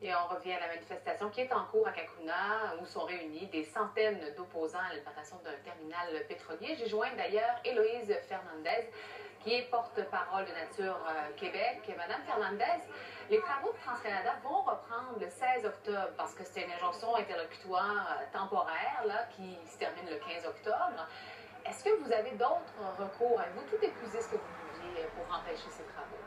Et on revient à la manifestation qui est en cours à Cacouna, où sont réunis des centaines d'opposants à l'implantation d'un terminal pétrolier. J'ai joint d'ailleurs Héloïse Fernandez, qui est porte-parole de Nature Québec. Madame Fernandez, les travaux de TransCanada vont reprendre le 16 octobre, parce que c'était une injonction interlocutoire temporaire là, qui se termine le 15 octobre. Est-ce que vous avez d'autres recours? Avez-vous tout épuisé ce que vous pouviez pour empêcher ces travaux?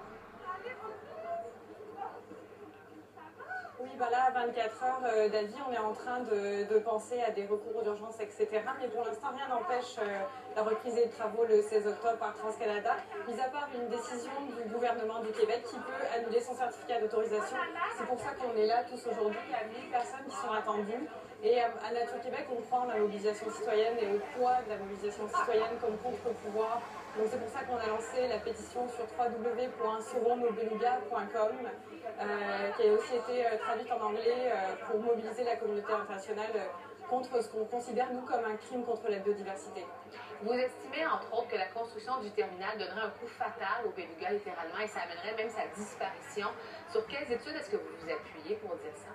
Oui, là, à 24 heures d'avis, on est en train de penser à des recours d'urgence, etc. Mais pour l'instant, rien n'empêche la reprise des travaux le 16 octobre par TransCanada, mis à part une décision du gouvernement du Québec qui peut annuler son certificat d'autorisation. C'est pour ça qu'on est là tous aujourd'hui. Il y a 1000 personnes qui sont attendues. Et à Nature Québec, on croit en la mobilisation citoyenne et au poids de la mobilisation citoyenne comme contre-pouvoir. Donc c'est pour ça qu'on a lancé la pétition sur www.sauvonosbelugas.com qui a aussi été traduite en anglais pour mobiliser la communauté internationale contre ce qu'on considère, nous, comme un crime contre la biodiversité. Vous estimez, entre autres, que la construction du terminal donnerait un coup fatal au beluga, littéralement, et ça amènerait même sa disparition. Sur quelles études est-ce que vous vous appuyez pour dire ça?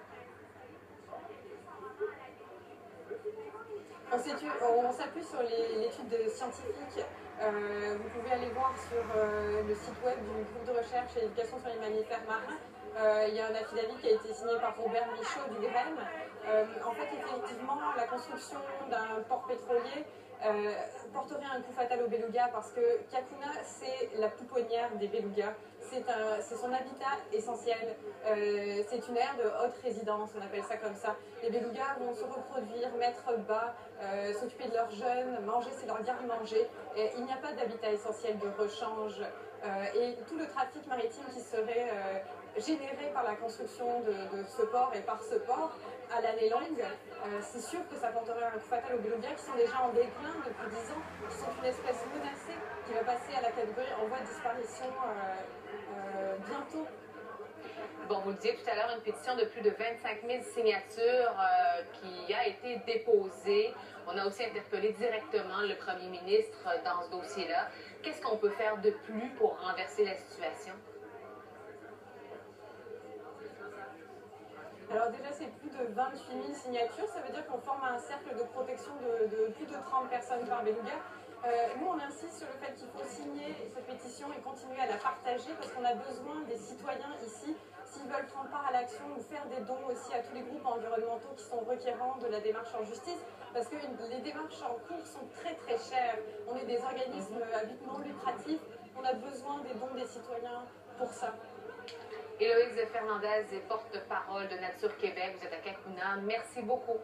On s'appuie sur l'étude scientifique. Vous pouvez aller voir sur le site web du groupe de recherche et éducation sur les mammifères marins. Il y a un affidavit qui a été signé par Robert Michaud du GREM. En fait, effectivement, la construction d'un port pétrolier porterait un coup fatal aux belugas parce que Cacouna, c'est la pouponnière des belugas. C'est son habitat essentiel. C'est une aire de haute résidence, on appelle ça comme ça. Les belugas vont se reproduire, mettre bas, s'occuper de leurs jeunes, manger, c'est leur garde-manger. Il n'y a pas d'habitat essentiel de rechange. Et tout le trafic maritime qui serait généré par la construction de ce port et par ce port à l'année longue, c'est sûr que ça porterait un coup fatal aux belugas qui sont déjà en déclin depuis 10 ans, qui sont une espèce menacée qui va passer à la catégorie en voie de disparition bientôt. Bon, vous le disiez tout à l'heure, une pétition de plus de 25 000 signatures qui a été déposée. On a aussi interpellé directement le premier ministre dans ce dossier-là. Qu'est-ce qu'on peut faire de plus pour renverser la situation? Alors déjà, c'est plus de 28 000 signatures. Ça veut dire qu'on forme un cercle de protection de plus de 30 personnes par beluga. Nous, on insiste sur le fait qu'il faut signer cette pétition et continuer à la partager parce qu'on a besoin des citoyens ici, s'ils veulent prendre part à l'action ou faire des dons aussi à tous les groupes environnementaux qui sont requérants de la démarche en justice, parce que les démarches en cours sont très très chères. On est des organismes à but non lucratif, on a besoin des dons des citoyens pour ça. Héloïse Fernandez est porte-parole de Nature Québec. Vous êtes à Cacouna. Merci beaucoup.